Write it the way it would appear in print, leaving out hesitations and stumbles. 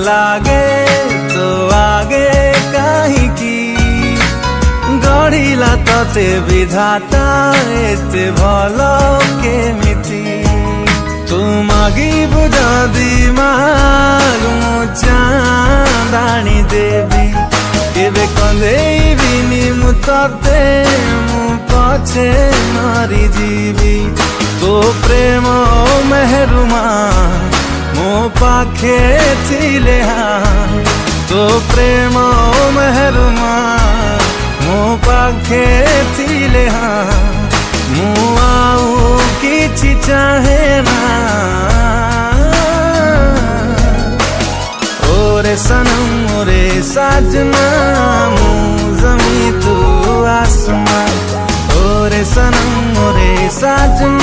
लागे तो आगे कहीं की गढ़िला तते विधाता एते भलो केमिति तू मागिबु जदि माग मु चांदाणी देवी केबे कंदेइबिनि मु तते मु पछे मरी जीवी तो प्रेम मेहरुमा मो पाखे थिले हाँ तो प्रेम मेहरुमा मो पाखे थिले हाँ मु आउ किछि चाहे ना ओरे सनम ओरे साजना मु जमी तू आसमान ओरे सनम ओरे साजना